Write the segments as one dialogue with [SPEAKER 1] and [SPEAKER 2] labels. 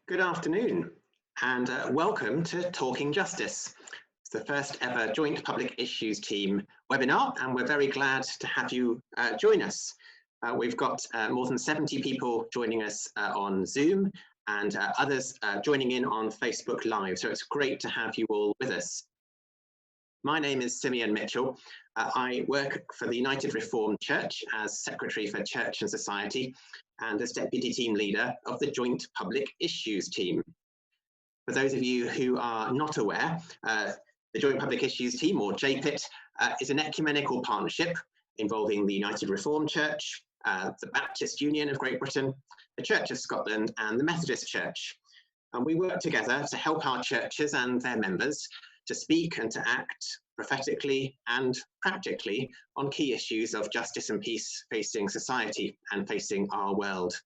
[SPEAKER 1] Good afternoon and welcome to Talking Justice. It's the first ever Joint Public Issues Team webinar and we're very glad to have you join us. We've got more than 70 people joining us on Zoom and others joining in on Facebook Live, so it's great to have you all with us. My name is Simeon Mitchell. I work for the United Reformed Church as Secretary for Church and Society and as Deputy Team Leader of the Joint Public Issues Team. For those of you who are not aware, the Joint Public Issues Team, or JPIT, is an ecumenical partnership involving the United Reformed Church, the Baptist Union of Great Britain, the Church of Scotland and the Methodist Church. And we work together to help our churches and their members to speak and to act prophetically and practically on key issues of justice and peace facing society and facing our world.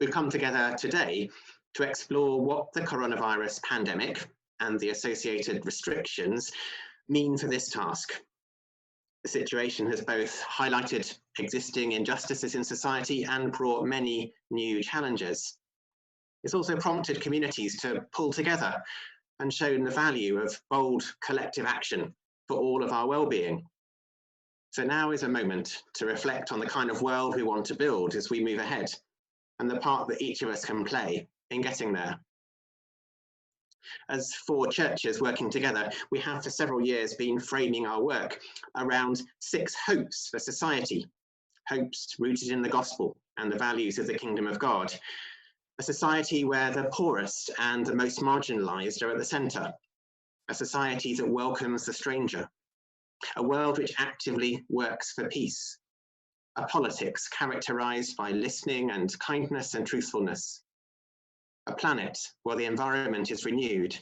[SPEAKER 1] We've come together today to explore what the coronavirus pandemic and the associated restrictions mean for this task. The situation has both highlighted existing injustices in society and brought many new challenges. It's also prompted communities to pull together and shown the value of bold collective action for all of our well-being. So now is a moment to reflect on the kind of world we want to build as we move ahead and the part that each of us can play in getting there. As four churches working together, we have for several years been framing our work around 6 hopes for society, hopes rooted in the gospel and the values of the kingdom of God. A society where the poorest and the most marginalised are at the centre, a society that welcomes the stranger, a world which actively works for peace, a politics characterised by listening and kindness and truthfulness, a planet where the environment is renewed,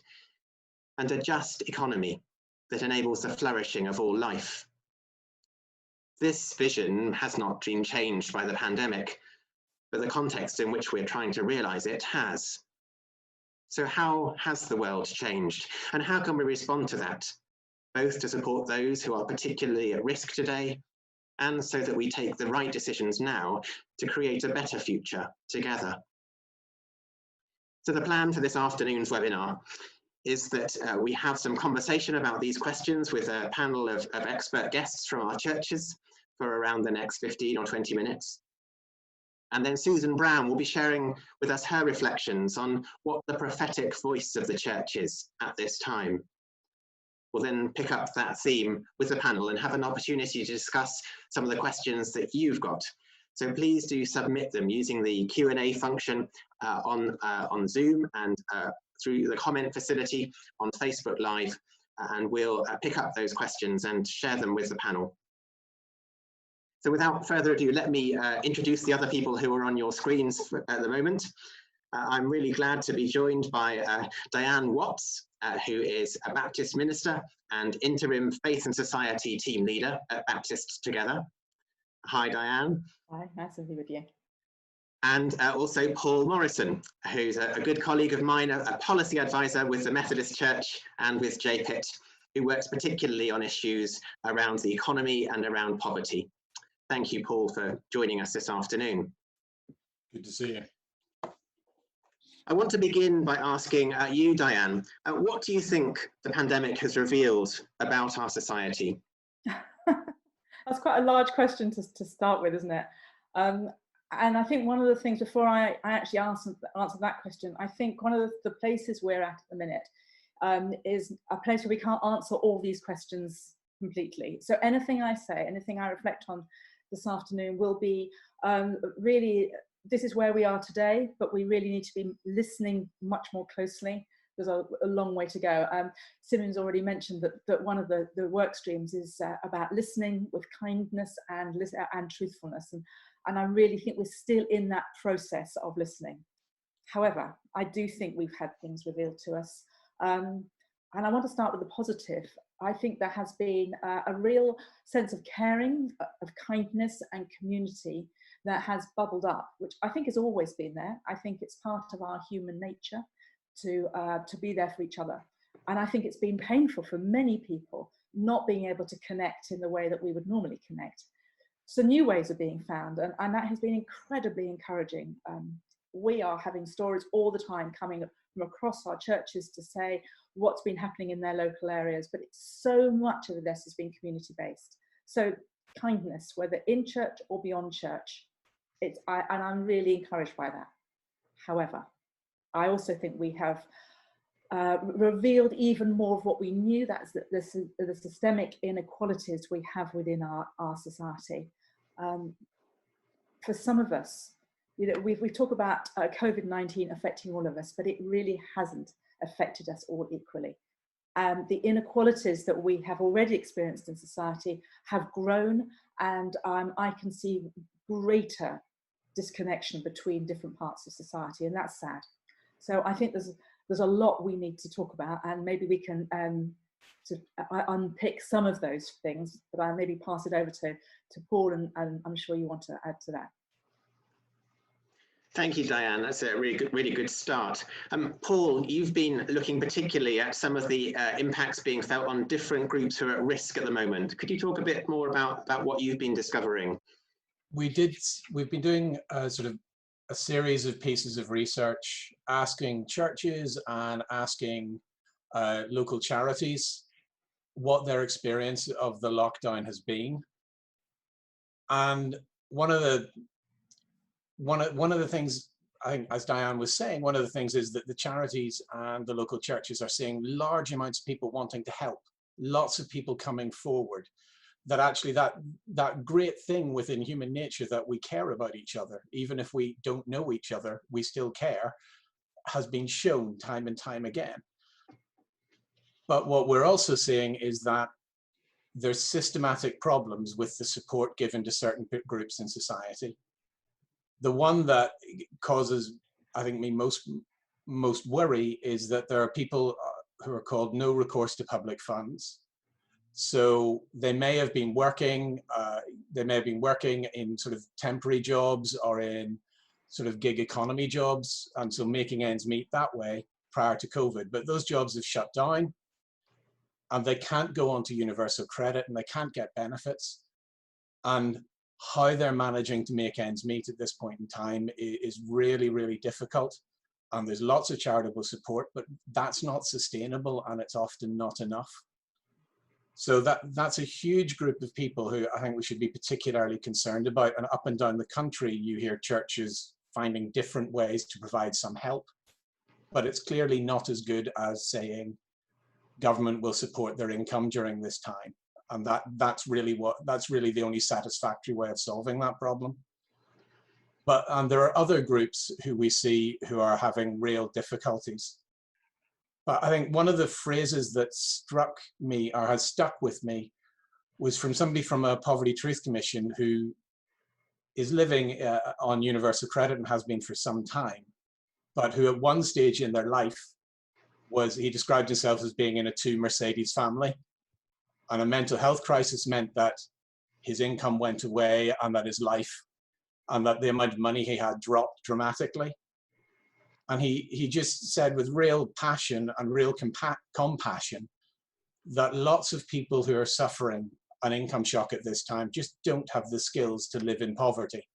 [SPEAKER 1] and a just economy that enables the flourishing of all life. This vision has not been changed by the pandemic, but the context in which we're trying to realise it has. So how has the world changed? And how can we respond to that, both to support those who are particularly at risk today, and so that we take the right decisions now to create a better future together? So the plan for this afternoon's webinar is that we have some conversation about these questions with a panel of expert guests from our churches for around the next 15 or 20 minutes. And then Susan Brown will be sharing with us her reflections on what the prophetic voice of the church is at this time. We'll then pick up that theme with the panel and have an opportunity to discuss some of the questions that you've got. So please do submit them using the Q&A function on Zoom and through the comment facility on Facebook Live, and we'll pick up those questions and share them with the panel. So without further ado, let me introduce the other people who are on your screens at the moment. I'm really glad to be joined by Diane Watts, who is a Baptist minister and interim Faith and Society team leader at Baptist Together. Hi, Diane.
[SPEAKER 2] Hi, nice to be with you.
[SPEAKER 1] And also Paul Morrison, who's a good colleague of mine, a policy advisor with the Methodist Church and with JPIT, who works particularly on issues around the economy and around poverty. Thank you, Paul, for joining us this afternoon.
[SPEAKER 3] Good to see you.
[SPEAKER 1] I want to begin by asking you, Diane, what do you think the pandemic has revealed about our society?
[SPEAKER 2] That's quite a large question to start with, isn't it? And I think one of the things, before I actually answer that question, I think one of the places we're at the minute is a place where we can't answer all these questions completely. So anything I say, anything I reflect on this afternoon will be really, this is where we are today, but we really need to be listening much more closely. There's a long way to go. Simeon's already mentioned that one of the work streams is about listening with kindness and truthfulness. And I really think we're still in that process of listening. However, I do think we've had things revealed to us. And I want to start with the positive. I think there has been a real sense of caring, of kindness and community that has bubbled up, which I think has always been there. I think it's part of our human nature to be there for each other. And I think it's been painful for many people not being able to connect in the way that we would normally connect. So new ways are being found, and that has been incredibly encouraging we are having stories all the time coming from across our churches to say what's been happening in their local areas, but it's so much of this has been community based. So kindness, whether in church or beyond church, and I'm really encouraged by that. However, I also think we have revealed even more of what we knew, that's the systemic inequalities we have within our society. For some of us, you know, we talk about COVID-19 affecting all of us, but it really hasn't affected us all equally. The inequalities that we have already experienced in society have grown, and I can see greater disconnection between different parts of society, and that's sad. So I think there's a lot we need to talk about, and maybe we can unpick some of those things, but I'll maybe pass it over to Paul, and I'm sure you want to add to that.
[SPEAKER 1] Thank you, Diane. That's a really good start. Paul, you've been looking particularly at some of the impacts being felt on different groups who are at risk at the moment. Could you talk a bit more about what you've been discovering?
[SPEAKER 3] We've been doing sort of a series of pieces of research, asking churches and asking local charities what their experience of the lockdown has been. And one of the things, I think, as Diane was saying, one of the things is that the charities and the local churches are seeing large amounts of people wanting to help, lots of people coming forward, that actually that great thing within human nature that we care about each other, even if we don't know each other, we still care, has been shown time and time again. But what we're also seeing is that there's systematic problems with the support given to certain groups in society. The one that causes, I think, me most worry is that there are people who are called no recourse to public funds. So they may have been working, in sort of temporary jobs or in sort of gig economy jobs, and so making ends meet that way prior to COVID. But those jobs have shut down, and they can't go onto universal credit, and they can't get benefits. And how they're managing to make ends meet at this point in time is really, really difficult. And there's lots of charitable support, but that's not sustainable, and it's often not enough. So that's a huge group of people who I think we should be particularly concerned about. And up and down the country, you hear churches finding different ways to provide some help, but it's clearly not as good as saying government will support their income during this time. And that's really the only satisfactory way of solving that problem. But there are other groups who we see who are having real difficulties. But I think one of the phrases that struck me or has stuck with me was from somebody from a Poverty Truth Commission who is living on universal credit and has been for some time, but who at one stage in their life he described himself as being in a 2 Mercedes family. And a mental health crisis meant that his income went away and that his life and that the amount of money he had dropped dramatically. And he just said with real passion and real compassion that lots of people who are suffering an income shock at this time just don't have the skills to live in poverty.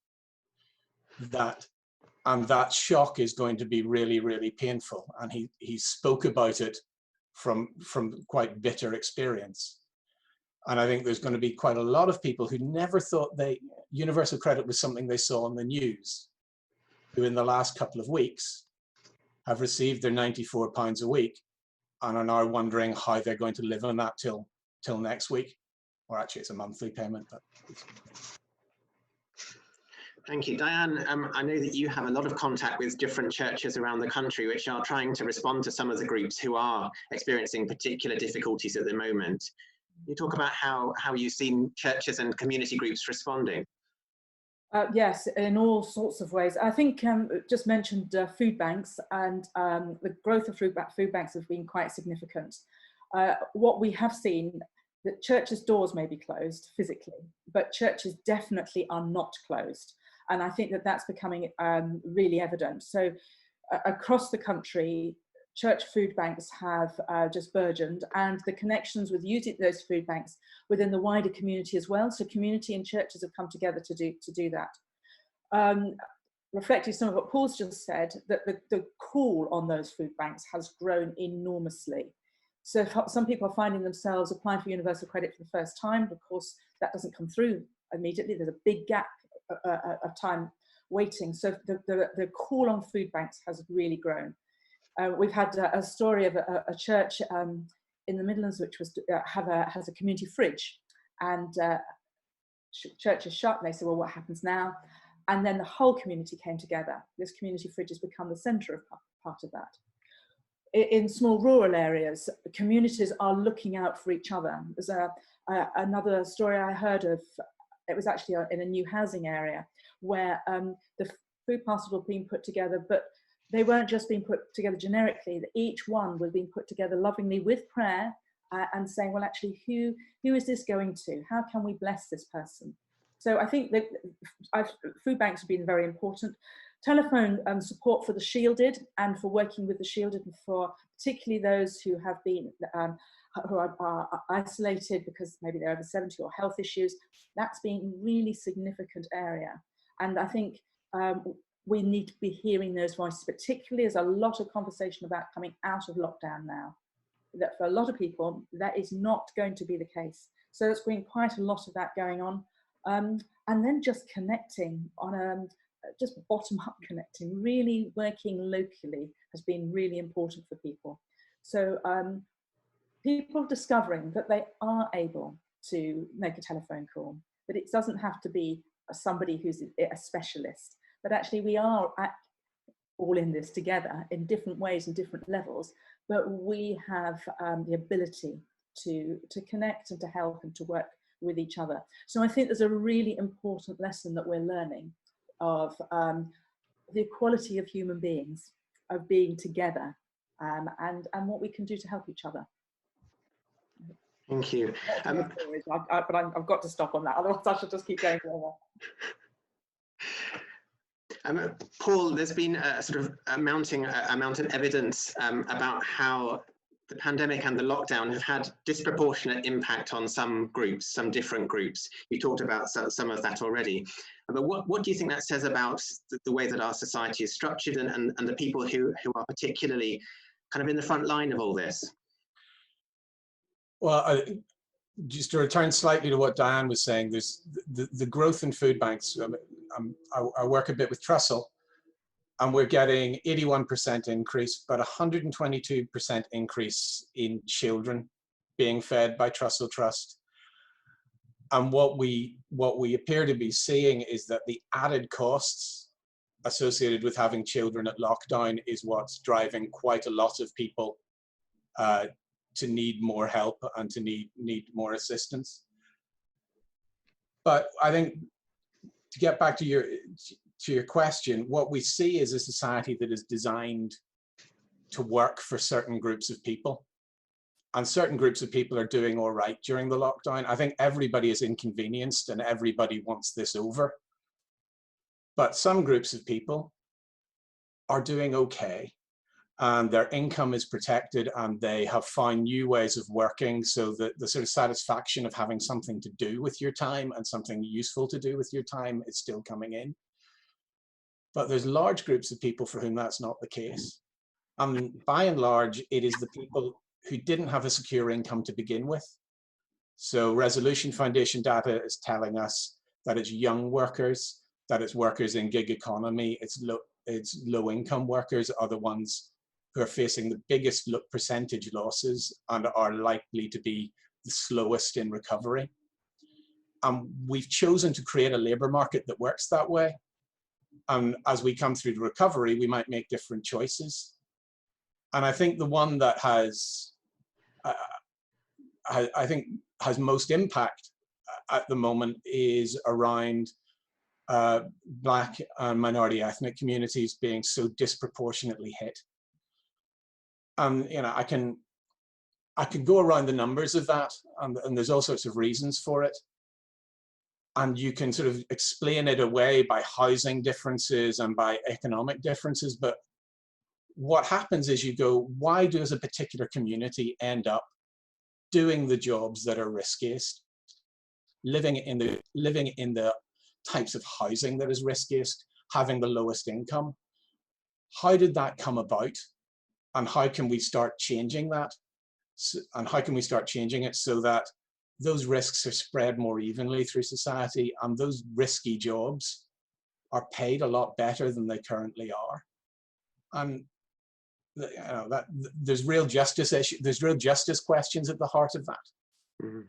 [SPEAKER 3] And that shock is going to be really, really painful. And he spoke about it from quite bitter experience. And I think there's going to be quite a lot of people who never thought universal credit was something they saw on the news, who in the last couple of weeks have received their £94 a week and are now wondering how they're going to live on that till next week. Or actually it's a monthly payment. But
[SPEAKER 1] Thank you, Diane. I know that you have a lot of contact with different churches around the country which are trying to respond to some of the groups who are experiencing particular difficulties at the moment. Can you talk about how you've seen churches and community groups responding?
[SPEAKER 2] Yes, in all sorts of ways. I think just mentioned food banks, and the growth of food banks has been quite significant. What we have seen, that churches' doors may be closed physically, but churches definitely are not closed. And I think that that's becoming really evident. So across the country, church food banks have just burgeoned, and the connections with using those food banks within the wider community as well. So community and churches have come together to do that. reflecting some of what Paul's just said, that the call on those food banks has grown enormously. So some people are finding themselves applying for universal credit for the first time. Of course, that doesn't come through immediately. There's a big gap of time waiting. So the call on food banks has really grown. We've had a story of a church in the Midlands, which was has a community fridge, and church is shut. And they said, well, what happens now? And then the whole community came together. This community fridge has become the centre of part of that. In small rural areas, communities are looking out for each other. There's another story I heard of. It was actually in a new housing area where the food parcels were being put together, but they weren't just being put together generically. Each one was being put together lovingly with prayer and saying, well, actually, who is this going to? How can we bless this person? So I think that food banks have been very important. Telephone support for the shielded and for working with the shielded, and for particularly those who have been who are isolated because maybe they're over 70 or health issues. That's been a really significant area. And I think we need to be hearing those voices, particularly as a lot of conversation about coming out of lockdown now. That for a lot of people, that is not going to be the case. So there's been quite a lot of that going on. And then just connecting on just bottom-up connecting, really working locally has been really important for people. So people discovering that they are able to make a telephone call, that it doesn't have to be somebody who's a specialist, but actually we are all in this together in different ways and different levels, but we have the ability to connect and to help and to work with each other. So I think there's a really important lesson that we're learning of the equality of human beings, of being together, and what we can do to help each other.
[SPEAKER 1] Thank you.
[SPEAKER 2] But I've got to stop on that, otherwise I should just keep going forever.
[SPEAKER 1] Paul, there's been a sort of a mounting amount of evidence about how the pandemic and the lockdown have had disproportionate impact on some groups, some different groups. You talked about some of that already. But what do you think that says about the way that our society is structured and the people who are particularly kind of in the front line of all this?
[SPEAKER 3] Well, just to return slightly to what Diane was saying, there's the growth in food banks. I work a bit with Trussell, and we're getting 81% increase, but 122% increase in children being fed by Trussell Trust. And what we appear to be seeing is that the added costs associated with having children at lockdown is what's driving quite a lot of people to need more help and to need more assistance. But I think, to get back to your question, what we see is a society that is designed to work for certain groups of people. And certain groups of people are doing all right during the lockdown. I think everybody is inconvenienced and everybody wants this over. But some groups of people are doing okay, and their income is protected, and they have found new ways of working, so that the sort of satisfaction of having something to do with your time and something useful to do with your time is still coming in. But there's large groups of people for whom that's not the case. And by and large, it is the people who didn't have a secure income to begin with. So Resolution Foundation data is telling us that it's young workers, that it's workers in gig economy, it's low income workers are the ones who are facing the biggest percentage losses and are likely to be the slowest in recovery. We've chosen to create a labour market that works that way. And as we come through the recovery, we might make different choices. And I think the one that has most impact at the moment is around Black and minority ethnic communities being so disproportionately hit. You know, I can go around the numbers of that, and there's all sorts of reasons for it. And you can sort of explain it away by housing differences and by economic differences. But what happens is you go, why does a particular community end up doing the jobs that are riskiest, living in the types of housing that is riskiest, having the lowest income. How did that come about? And how can we start changing that? And how can we start changing it so that those risks are spread more evenly through society, and those risky jobs are paid a lot better than they currently are? And that there's real justice questions at the heart of that.
[SPEAKER 1] Mm-hmm.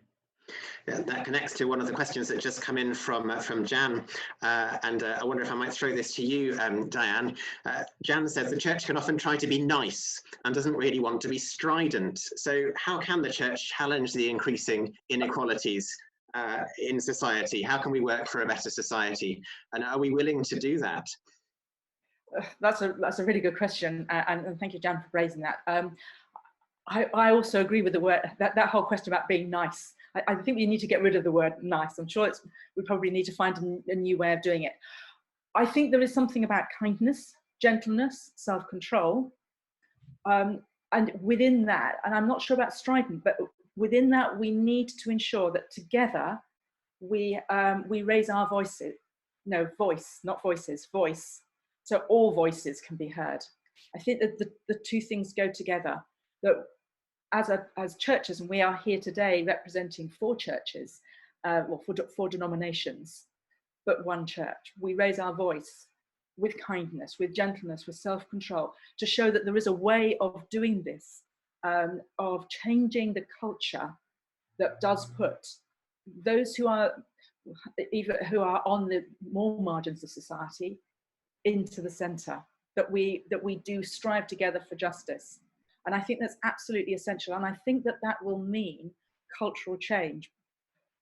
[SPEAKER 1] Yeah, that connects to one of the questions that just come in from Jan, and I wonder if I might throw this to you, Diane. Jan says the church can often try to be nice and doesn't really want to be strident. So how can the church challenge the increasing inequalities in society? How can we work for a better society? And are we willing to do that?
[SPEAKER 2] That's a really good question, and thank you, Jan, for raising that. I also agree with the word, that whole question about being nice. I think we need to get rid of the word nice. I'm sure we probably need to find a new way of doing it. I think there is something about kindness, gentleness, self-control, and within that, and I'm not sure about strident, but within that, we need to ensure that together we raise our voices. No, voice, not voices, voice. So all voices can be heard. I think that the two things go together. That as churches, and we are here today representing 4 churches, or 4 denominations, but one church. We raise our voice with kindness, with gentleness, with self-control, to show that there is a way of doing this, of changing the culture that does put those who are on the more margins of society into the centre, that we do strive together for justice. And I think that's absolutely essential. And I think that will mean cultural change.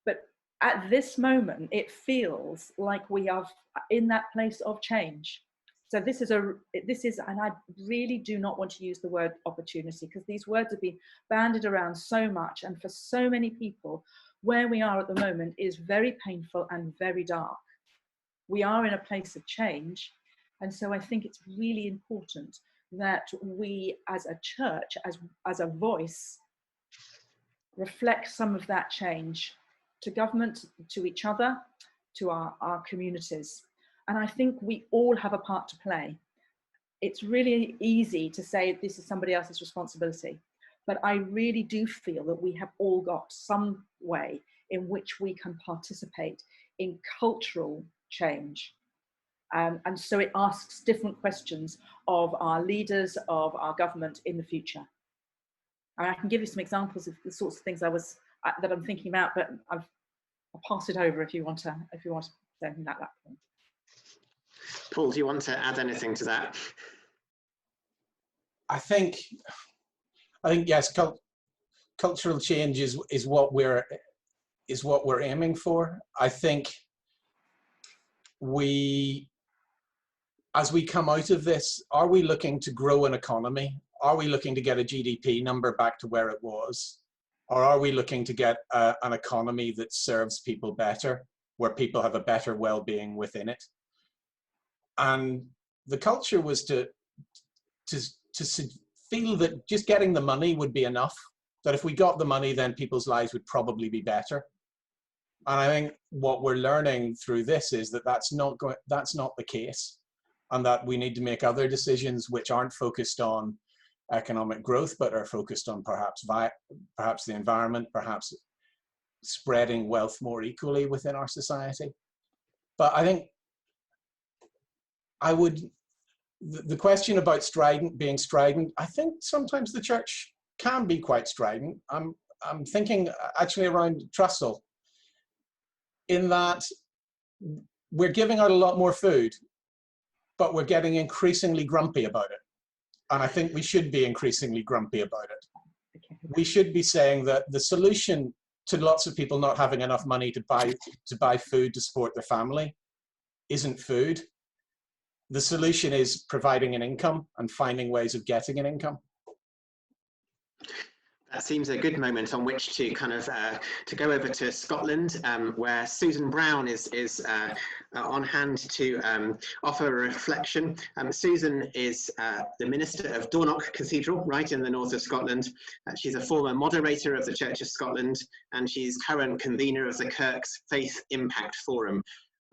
[SPEAKER 2] But at this moment, it feels like we are in that place of change. So this is, and I really do not want to use the word opportunity, because these words have been bandied around so much. And for so many people, where we are at the moment is very painful and very dark. We are in a place of change. And so I think it's really important that we as a church, as a voice, reflect some of that change to government, to each other, to our communities. And I think we all have a part to play. It's really easy to say this is somebody else's responsibility, but I really do feel that we have all got some way in which we can participate in cultural change. And so it asks different questions of our leaders, of our government in the future. And I can give you some examples of the sorts of things that I'm thinking about, but I'll pass it over if you want to say anything at that point.
[SPEAKER 1] Paul, do you want to add anything to that?
[SPEAKER 3] I think yes, cultural change is what we're aiming for. I think as we come out of this, are we looking to grow an economy? Are we looking to get a GDP number back to where it was? Or are we looking to get an economy that serves people better, where people have a better well-being within it? And the culture was to feel that just getting the money would be enough, that if we got the money, then people's lives would probably be better. And I think what we're learning through this is that that's not the case, and that we need to make other decisions which aren't focused on economic growth, but are focused on perhaps the environment, perhaps spreading wealth more equally within our society. But I think the question about being strident, I think sometimes the church can be quite strident. I'm thinking actually around Trussell, in that we're giving out a lot more food, but we're getting increasingly grumpy about it. And I think we should be increasingly grumpy about it. We should be saying that the solution to lots of people not having enough money to buy food to support their family isn't food. The solution is providing an income and finding ways of getting an income.
[SPEAKER 1] That seems a good moment on which to kind of to go over to Scotland, where Susan Brown is on hand to offer a reflection. Susan is the minister of Dornoch Cathedral, right in the north of Scotland. She's a former moderator of the Church of Scotland, and she's current convener of the Kirk's Faith Impact Forum.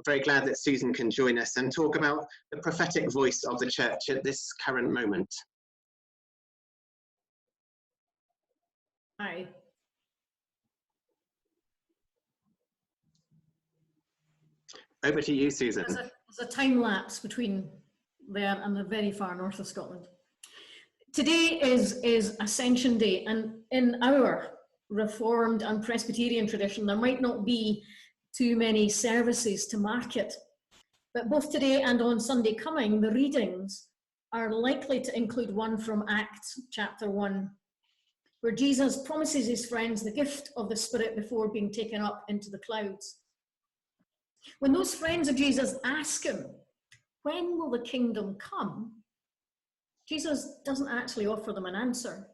[SPEAKER 1] very glad that Susan can join us and talk about the prophetic voice of the church at this current moment.
[SPEAKER 4] Hi.
[SPEAKER 1] Over to you, Susan.
[SPEAKER 4] There's a time lapse between there and the very far north of Scotland. Today is Ascension Day, and in our Reformed and Presbyterian tradition, there might not be too many services to mark it. But both today and on Sunday coming, the readings are likely to include one from Acts chapter 1, where Jesus promises his friends the gift of the Spirit before being taken up into the clouds. When those friends of Jesus ask him, when will the kingdom come? Jesus doesn't actually offer them an answer.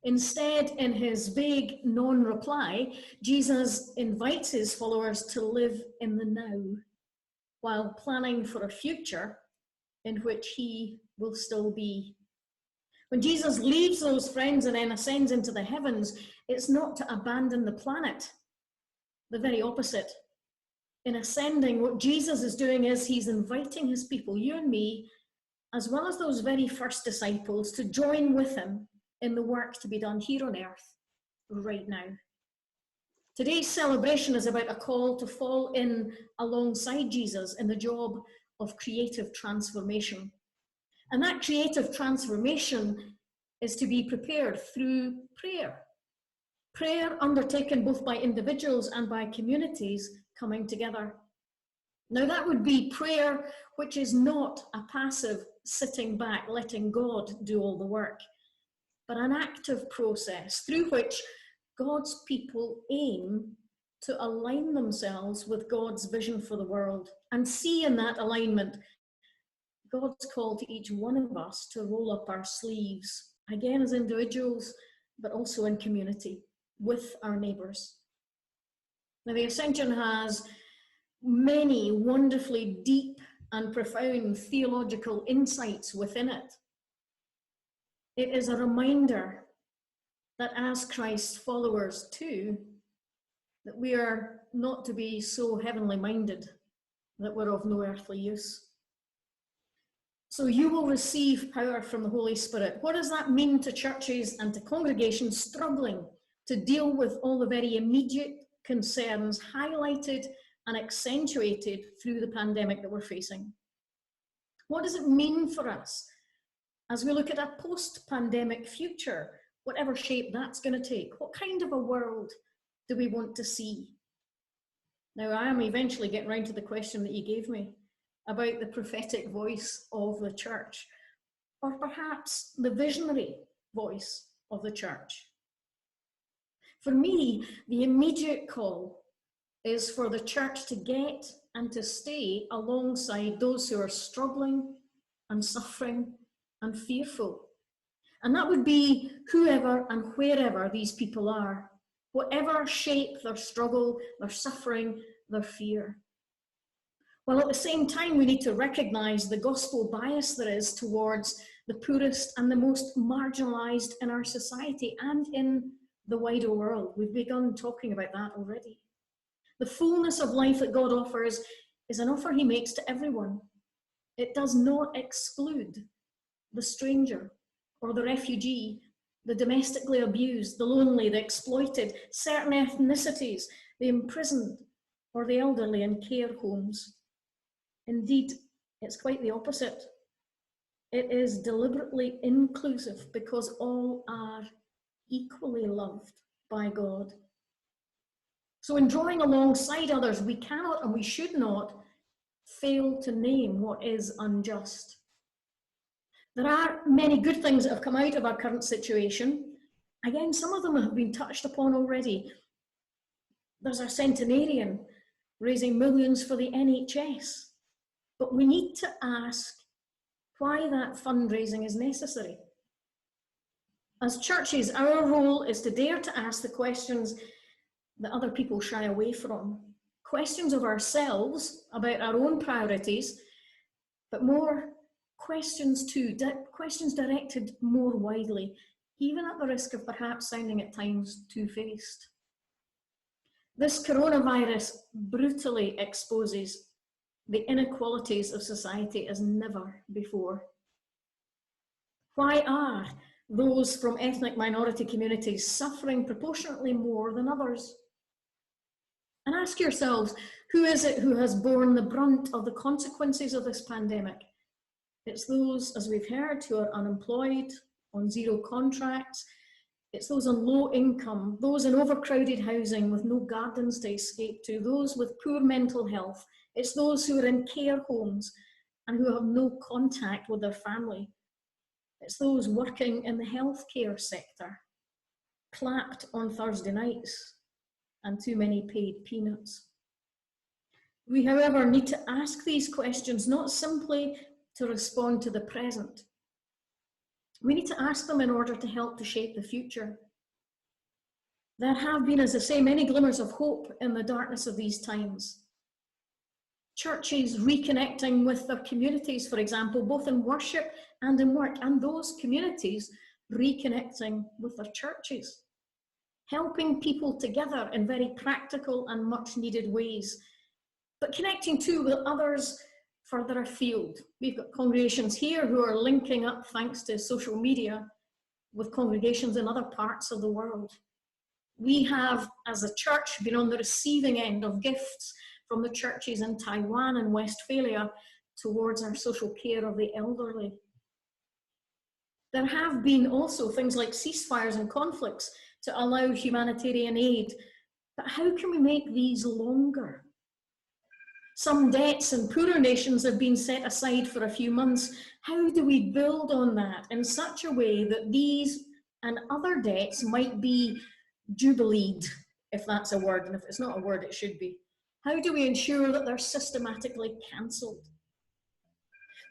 [SPEAKER 4] Instead, in his vague non-reply, Jesus invites his followers to live in the now, while planning for a future in which he will still be. When Jesus leaves those friends and then ascends into the heavens, it's not to abandon the planet. The very opposite. In ascending, what Jesus is doing is he's inviting his people, you and me, as well as those very first disciples, to join with him in the work to be done here on earth right now. Today's celebration is about a call to fall in alongside Jesus in the job of creative transformation. And that creative transformation is to be prepared through prayer. Prayer undertaken both by individuals and by communities coming together. Now that would be prayer which is not a passive sitting back, letting God do all the work, but an active process through which God's people aim to align themselves with God's vision for the world and see in that alignment God's call to each one of us to roll up our sleeves, again as individuals, but also in community with our neighbours. Now the Ascension has many wonderfully deep and profound theological insights within it. It is a reminder that as Christ's followers too, that we are not to be so heavenly minded that we're of no earthly use. So you will receive power from the Holy Spirit. What does that mean to churches and to congregations struggling to deal with all the very immediate concerns highlighted and accentuated through the pandemic that we're facing? What does it mean for us as we look at a post-pandemic future, whatever shape that's going to take? What kind of a world do we want to see? Now, I am eventually getting round to the question that you gave me about the prophetic voice of the church, or perhaps the visionary voice of the church. For me, the immediate call is for the church to get and to stay alongside those who are struggling and suffering and fearful. And that would be whoever and wherever these people are, whatever shape their struggle, their suffering, their fear. While at the same time, we need to recognize the gospel bias there is towards the poorest and the most marginalized in our society and in the wider world. We've begun talking about that already. The fullness of life that God offers is an offer he makes to everyone. It does not exclude the stranger or the refugee, the domestically abused, the lonely, the exploited, certain ethnicities, the imprisoned, or the elderly in care homes. Indeed, it's quite the opposite. It is deliberately inclusive because all are equally loved by God. So in drawing alongside others, we cannot and we should not fail to name what is unjust. There are many good things that have come out of our current situation. Again, some of them have been touched upon already. There's our centenarian raising millions for the NHS. But we need to ask why that fundraising is necessary. As churches, our role is to dare to ask the questions that other people shy away from. Questions of ourselves about our own priorities, but more questions too, questions directed more widely, even at the risk of perhaps sounding at times two-faced. This coronavirus brutally exposes the inequalities of society as never before. Why are those from ethnic minority communities suffering proportionately more than others? And ask yourselves, who is it who has borne the brunt of the consequences of this pandemic? It's those, as we've heard, who are unemployed, on zero contracts. It's those on low income, those in overcrowded housing with no gardens to escape to, those with poor mental health. It's those who are in care homes and who have no contact with their family. It's those working in the healthcare sector, clapped on Thursday nights, and too many paid peanuts. We, however, need to ask these questions not simply to respond to the present. We need to ask them in order to help to shape the future. There have been, as I say, many glimmers of hope in the darkness of these times. Churches reconnecting with their communities, for example, both in worship and in work, and those communities reconnecting with their churches, helping people together in very practical and much needed ways, but connecting too with others further afield. We've got congregations here who are linking up, thanks to social media, with congregations in other parts of the world. We have, as a church, been on the receiving end of gifts from the churches in Taiwan and Westphalia towards our social care of the elderly. There have been also things like ceasefires and conflicts to allow humanitarian aid, but how can we make these longer? Some debts in poorer nations have been set aside for a few months. How do we build on that in such a way that these and other debts might be jubileed, if that's a word, and if it's not a word, it should be? How do we ensure that they're systematically cancelled?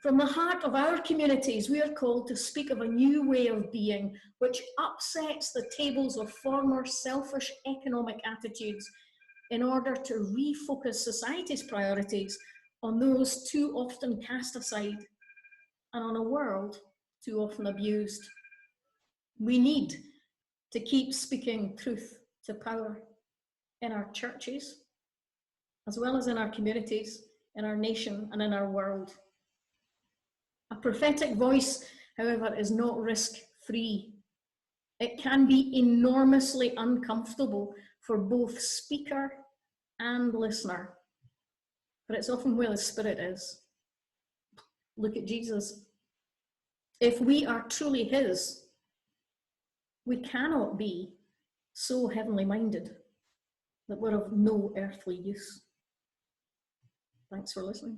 [SPEAKER 4] From the heart of our communities, we are called to speak of a new way of being, which upsets the tables of former selfish economic attitudes in order to refocus society's priorities on those too often cast aside and on a world too often abused. We need to keep speaking truth to power in our churches, as well as in our communities, in our nation, and in our world. A prophetic voice, however, is not risk-free. It can be enormously uncomfortable for both speaker and listener, but it's often where the Spirit is. Look at Jesus. If we are truly His, we cannot be so heavenly minded that we're of no earthly use. Thanks for listening.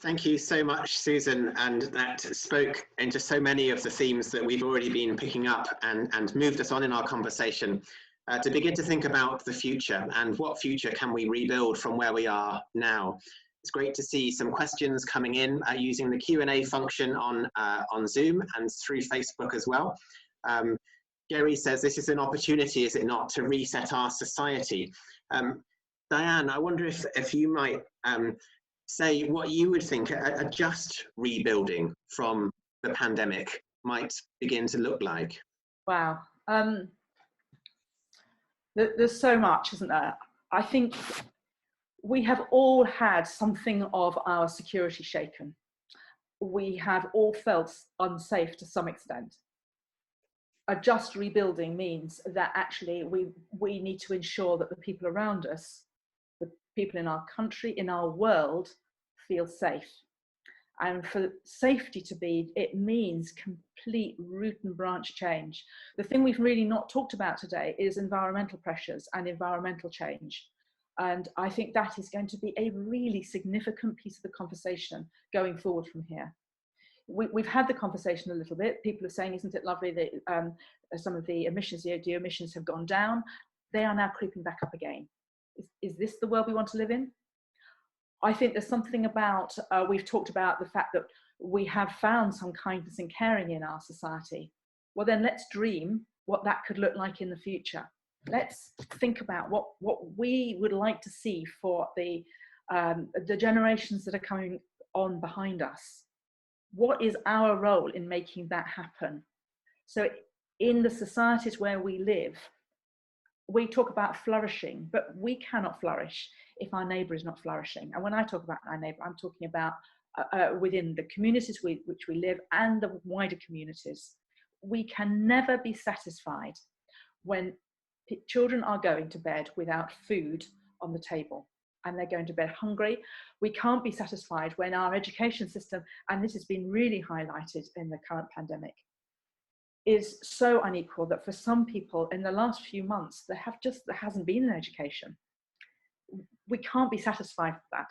[SPEAKER 1] Thank you so much, Susan, and that spoke into so many of the themes that we've already been picking up and moved us on in our conversation to begin to think about the future and what future can we rebuild from where we are now. It's great to see some questions coming in using the Q&A function on Zoom and through Facebook as well. Gary says, this is an opportunity, is it not, to reset our society? Diane, I wonder if you might say what you would think a just rebuilding from the pandemic might begin to look like.
[SPEAKER 2] Wow. There's so much, isn't there? I think we have all had something of our security shaken. We have all felt unsafe to some extent. A just rebuilding means that actually we need to ensure that the people around us, the people in our country, in our world, feel safe. And for safety to be, it means complete root and branch change. The thing we've really not talked about today is environmental pressures and environmental change. And I think that is going to be a really significant piece of the conversation going forward from here. We've had the conversation a little bit. People are saying, isn't it lovely that some of the emissions, the CO2 emissions have gone down? They are now creeping back up again. Is this the world we want to live in? I think there's something about, we've talked about the fact that we have found some kindness and caring in our society. Well, then let's dream what that could look like in the future. Let's think about what we would like to see for the generations that are coming on behind us. What is our role in making that happen? So in the societies where we live, we talk about flourishing, but we cannot flourish if our neighbour is not flourishing. And when I talk about our neighbour, I'm talking about within the communities which we live and the wider communities. We can never be satisfied when children are going to bed without food on the table and they're going to bed hungry. We can't be satisfied when our education system, and this has been really highlighted in the current pandemic, is so unequal that for some people in the last few months, there hasn't been an education. We can't be satisfied with that.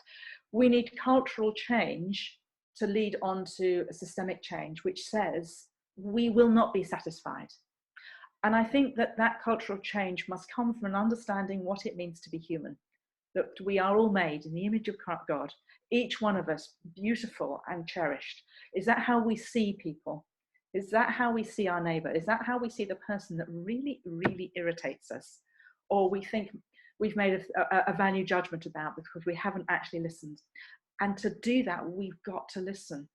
[SPEAKER 2] We need cultural change to lead on to a systemic change, which says we will not be satisfied. And I think that that cultural change must come from an understanding what it means to be human, that we are all made in the image of God, each one of us beautiful and cherished. Is that how we see people? Is that how we see our neighbour? Is that how we see the person that really, really irritates us? Or we think we've made a value judgment about because we haven't actually listened. And to do that, we've got to listen.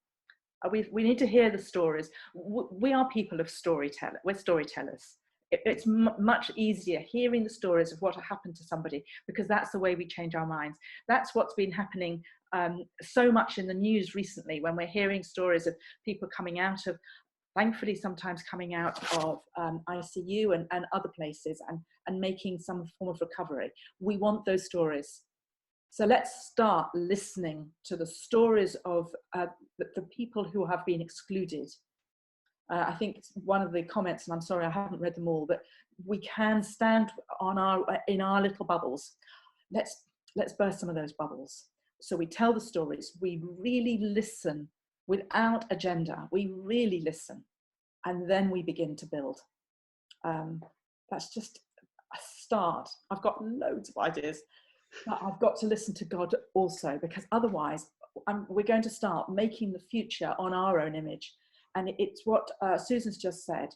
[SPEAKER 2] We need to hear the stories. We are people of storytellers. We're storytellers. It's much easier hearing the stories of what happened to somebody, because that's the way we change our minds. That's what's been happening so much in the news recently, when we're hearing stories of people coming out of, thankfully sometimes coming out of ICU and other places and making some form of recovery. We want those stories. So let's start listening to the stories of the people who have been excluded. I think one of the comments, and I'm sorry I haven't read them all, but we can stand in our little bubbles. Let's burst some of those bubbles. So we tell the stories, we really listen without agenda, we really listen, and then we begin to build. That's just a start. I've got loads of ideas, but I've got to listen to God also, because otherwise we're going to start making the future on our own image. And it's what Susan's just said.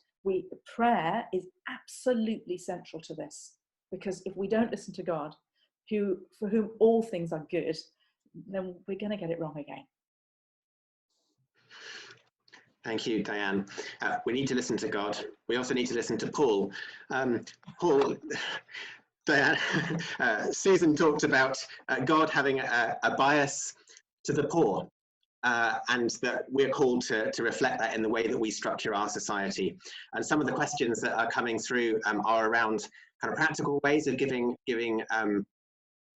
[SPEAKER 2] Prayer is absolutely central to this, because if we don't listen to God, for whom all things are good, then we're going to get it wrong again.
[SPEAKER 1] Thank you, Diane. We need to listen to God. We also need to listen to Paul. Diane, Susan talked about God having a bias to the poor, and that we're called to reflect that in the way that we structure our society. And some of the questions that are coming through are around kind of practical ways of giving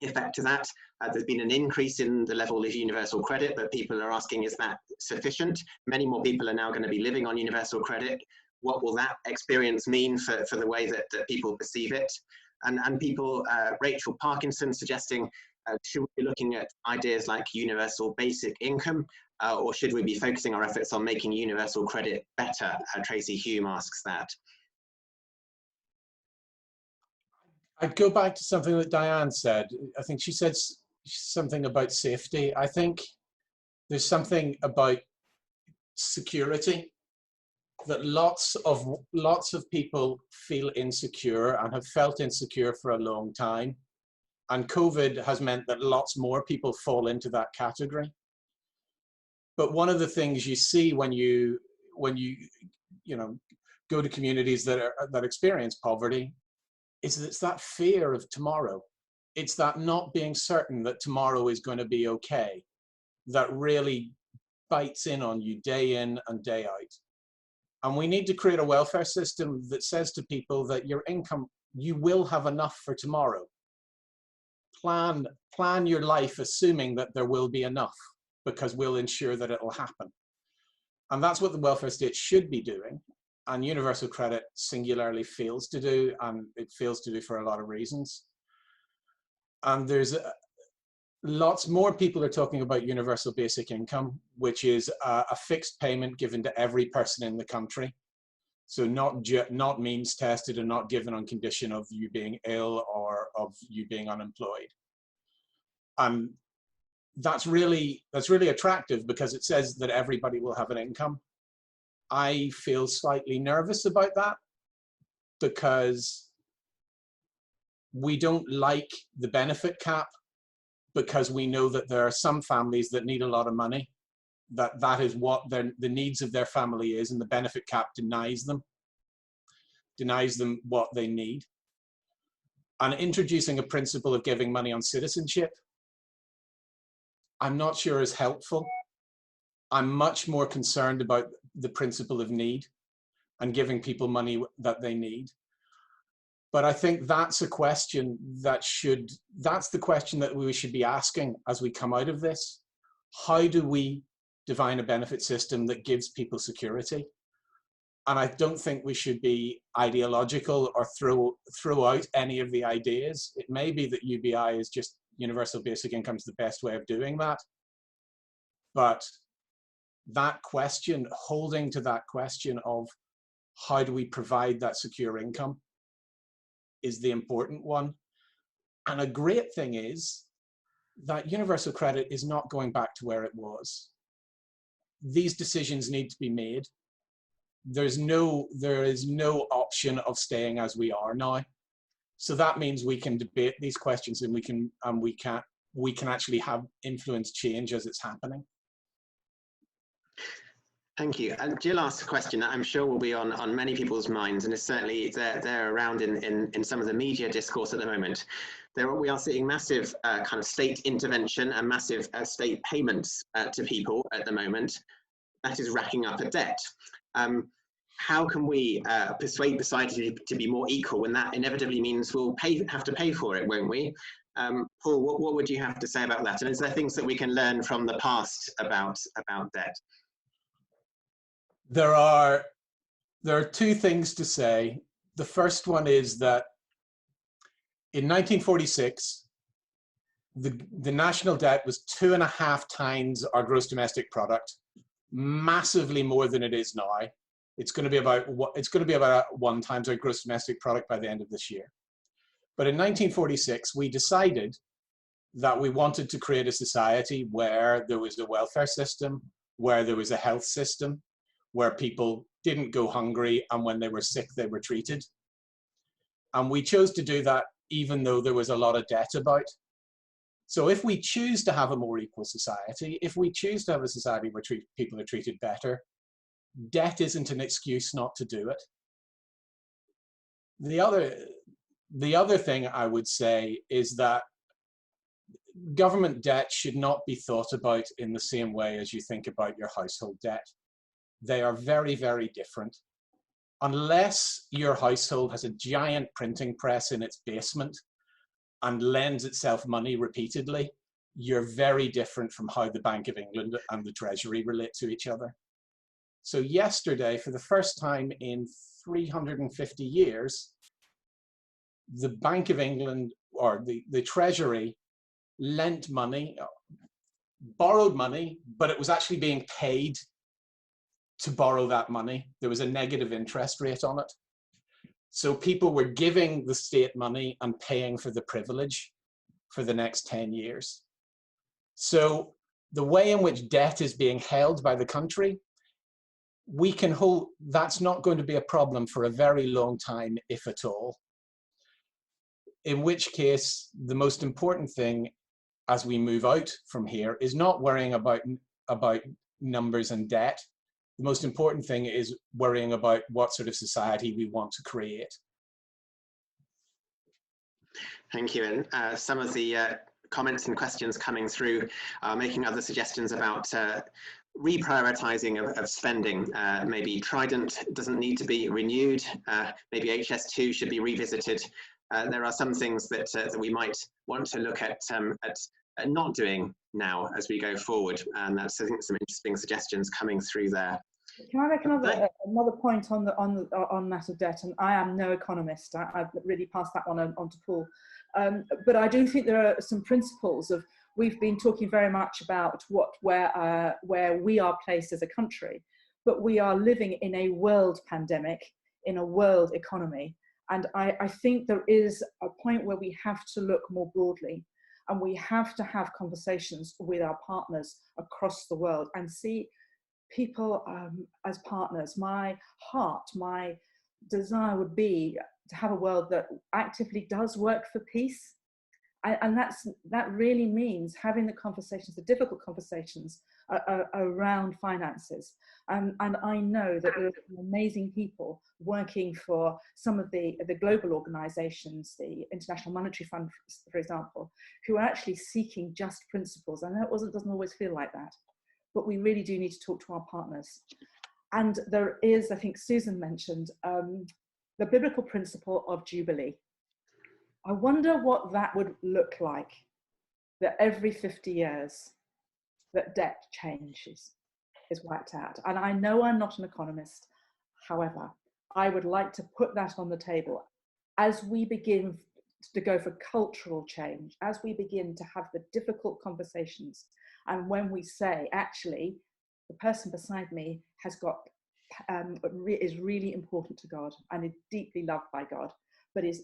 [SPEAKER 1] effect to that. There's been an increase in the level of universal credit, but people are asking, is that sufficient? Many more people are now going to be living on universal credit. What will that experience mean for the way that people perceive it? And people, Rachel Parkinson suggesting, should we be looking at ideas like universal basic income, or should we be focusing our efforts on making universal credit better? Tracy Hume asks that.
[SPEAKER 3] I'd go back to something that Diane said. I think she said something about safety. I think there's something about security that lots of people feel insecure and have felt insecure for a long time. And COVID has meant that lots more people fall into that category. But one of the things you see when you go to communities that experience poverty is that it's that fear of tomorrow. It's that not being certain that tomorrow is going to be okay that really bites in on you day in and day out. And we need to create a welfare system that says to people that your income, you will have enough for tomorrow. Plan your life assuming that there will be enough, because we'll ensure that it'll happen. And that's what the welfare state should be doing. And universal credit singularly fails to do, and it fails to do for a lot of reasons. And there's lots more people are talking about universal basic income, which is a fixed payment given to every person in the country. So not means tested and not given on condition of you being ill or of you being unemployed. That's really attractive because it says that everybody will have an income. I feel slightly nervous about that because we don't like the benefit cap, because we know that there are some families that need a lot of money, that is what the needs of their family is, and the benefit cap denies them. denies them what they need. And introducing a principle of giving money on citizenship, I'm not sure is helpful. I'm much more concerned about the principle of need and giving people money that they need. But I think that's a question that's the question that we should be asking as we come out of this. How do we define a benefit system that gives people security? And I don't think we should be ideological or throw out any of the ideas. It may be that UBI is just universal basic income is the best way of doing that. But that question, holding to that question of how do we provide that secure income is the important one. And a great thing is that universal credit is not going back to where it was. These decisions need to be made. There is no option of staying as we are now. So that means we can debate these questions and we can actually have influence change as it's happening.
[SPEAKER 1] Thank you. And Jill asked a question that I'm sure will be on many people's minds, and is certainly they're around in some of the media discourse at the moment. We are seeing massive kind of state intervention and massive state payments to people at the moment. That is racking up a debt. How can we persuade society to be more equal when that inevitably means we'll have to pay for it, won't we? Paul, what would you have to say about that? And is there things that we can learn from the past about debt?
[SPEAKER 3] There are two things to say. The first one is that in 1946, the national debt was 2.5 times our gross domestic product, massively more than it is now. It's going to be about 1 times our gross domestic product by the end of this year. But in 1946, we decided that we wanted to create a society where there was a welfare system, where there was a health system, where people didn't go hungry, and when they were sick, they were treated. And we chose to do that even though there was a lot of debt about. So if we choose to have a more equal society, if we choose to have a society where people are treated better, debt isn't an excuse not to do it. The other thing I would say is that government debt should not be thought about in the same way as you think about your household debt. They are very, very different. Unless your household has a giant printing press in its basement and lends itself money repeatedly, you're very different from how the Bank of England and the Treasury relate to each other. So yesterday, for the first time in 350 years, the Bank of England or the Treasury lent money, borrowed money, but it was actually being paid to borrow that money. There was a negative interest rate on it. So people were giving the state money and paying for the privilege for the next 10 years. So the way in which debt is being held by the country, we can hold, that's not going to be a problem for a very long time, if at all. In which case, the most important thing as we move out from here is not worrying about numbers and debt. The most important thing is worrying about what sort of society we want to create.
[SPEAKER 1] Thank you. And some of the comments and questions coming through are making other suggestions about reprioritizing of spending. Maybe Trident doesn't need to be renewed. Maybe HS2 should be revisited. There are some things that we might want to look at not doing now as we go forward, and that's, I think, some interesting suggestions coming through there.
[SPEAKER 2] Can I make another point on that of debt? And I am no economist. I've really passed that one on to Paul. But I do think there are some principles of, we've been talking very much about where we are placed as a country, but we are living in a world pandemic, in a world economy. And I think there is a point where we have to look more broadly, and we have to have conversations with our partners across the world and see people as partners. My heart, my desire would be to have a world that actively does work for peace And that really means having the conversations, the difficult conversations around finances. And I know that there are amazing people working for some of the global organizations, the International Monetary Fund, for example, who are actually seeking just principles. I know it doesn't always feel like that, but we really do need to talk to our partners. And there is, I think Susan mentioned, the biblical principle of Jubilee. I wonder what that would look like, that every 50 years that debt changes is wiped out. And I know I'm not an economist. However, I would like to put that on the table as we begin to go for cultural change, as we begin to have the difficult conversations. And when we say, actually, the person beside me has got, is really important to God and is deeply loved by God, but is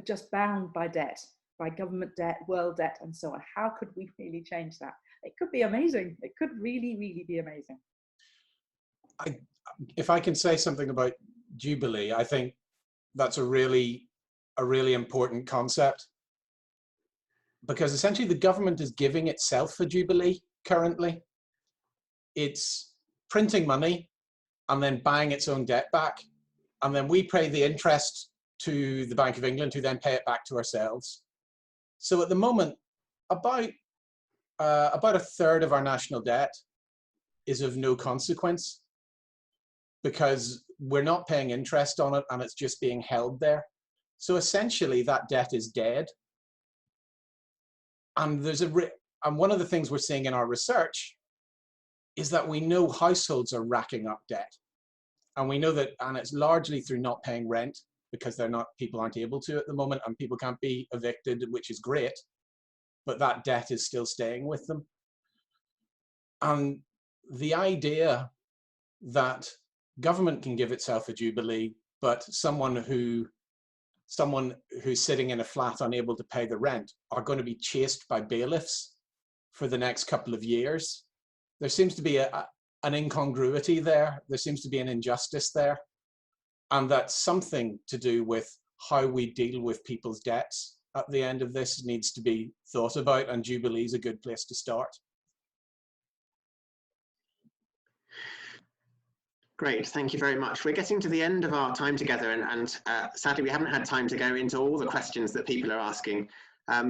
[SPEAKER 2] just bound by debt, by government debt, world debt, and so on. How could we really change that? It could be amazing. It could really, really be amazing.
[SPEAKER 3] If I can say something about Jubilee, I think that's a really important concept, because essentially the government is giving itself a Jubilee currently. It's printing money and then buying its own debt back, and then we pay the interest to the Bank of England, who then pay it back to ourselves. So at the moment, about a third of our national debt is of no consequence, because we're not paying interest on it and it's just being held there. So essentially that debt is dead. And and one of the things we're seeing in our research is that we know households are racking up debt. And we know that, and it's largely through not paying rent, because people aren't able to at the moment, and people can't be evicted, which is great, but that debt is still staying with them. And the idea that government can give itself a Jubilee, but someone who's sitting in a flat unable to pay the rent are going to be chased by bailiffs for the next couple of years. There seems to be an incongruity there. There seems to be an injustice there. And that's something to do with how we deal with people's debts at the end of this needs to be thought about, and Jubilee is a good place to start.
[SPEAKER 1] Great, thank you very much. We're getting to the end of our time together, and sadly we haven't had time to go into all the questions that people are asking,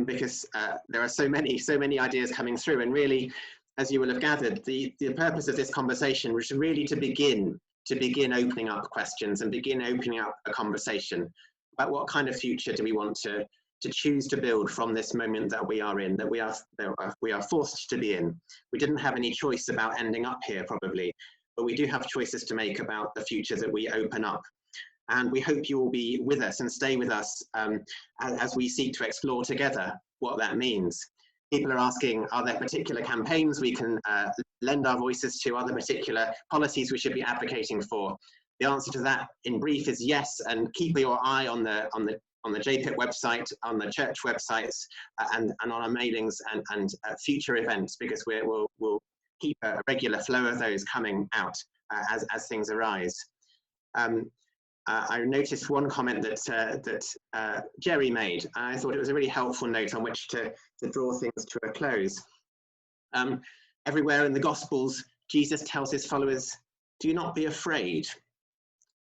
[SPEAKER 1] because there are so many ideas coming through. And really, as you will have gathered, the purpose of this conversation was really to begin opening up questions and begin opening up a conversation about what kind of future do we want to choose to build from this moment that we are in, that we are forced to be in. We didn't have any choice about ending up here probably, but we do have choices to make about the future that we open up. And we hope you will be with us and stay with us as we seek to explore together what that means. People are asking, are there particular campaigns we can lend our voices to? Are there particular policies we should be advocating for? The answer to that in brief is yes, and keep your eye on the JPIT website, on the church websites, and on our mailings and future events, because we'll keep a regular flow of those coming out as things arise. I noticed one comment that Jerry made. I thought it was a really helpful note on which to draw things to a close. Everywhere in the Gospels, Jesus tells his followers, do not be afraid.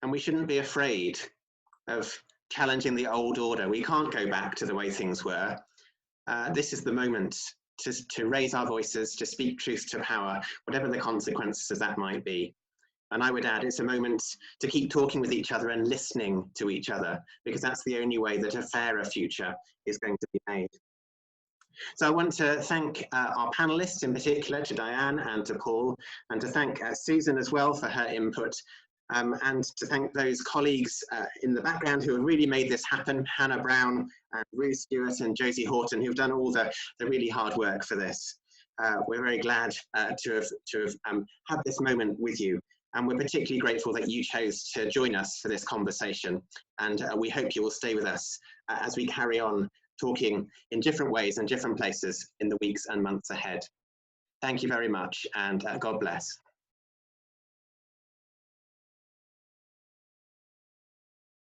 [SPEAKER 1] And we shouldn't be afraid of challenging the old order. We can't go back to the way things were. This is the moment to raise our voices, to speak truth to power, whatever the consequences of that might be. And I would add, it's a moment to keep talking with each other and listening to each other, because that's the only way that a fairer future is going to be made. So I want to thank our panelists, in particular to Diane and to Paul, and to thank Susan as well for her input, and to thank those colleagues in the background who have really made this happen, Hannah Brown, Ruth Stewart and Josie Horton, who've done all the really hard work for this. We're very glad to have had this moment with you. And we're particularly grateful that you chose to join us for this conversation. And we hope you will stay with us as we carry on talking in different ways and different places in the weeks and months ahead. Thank you very much, and God bless.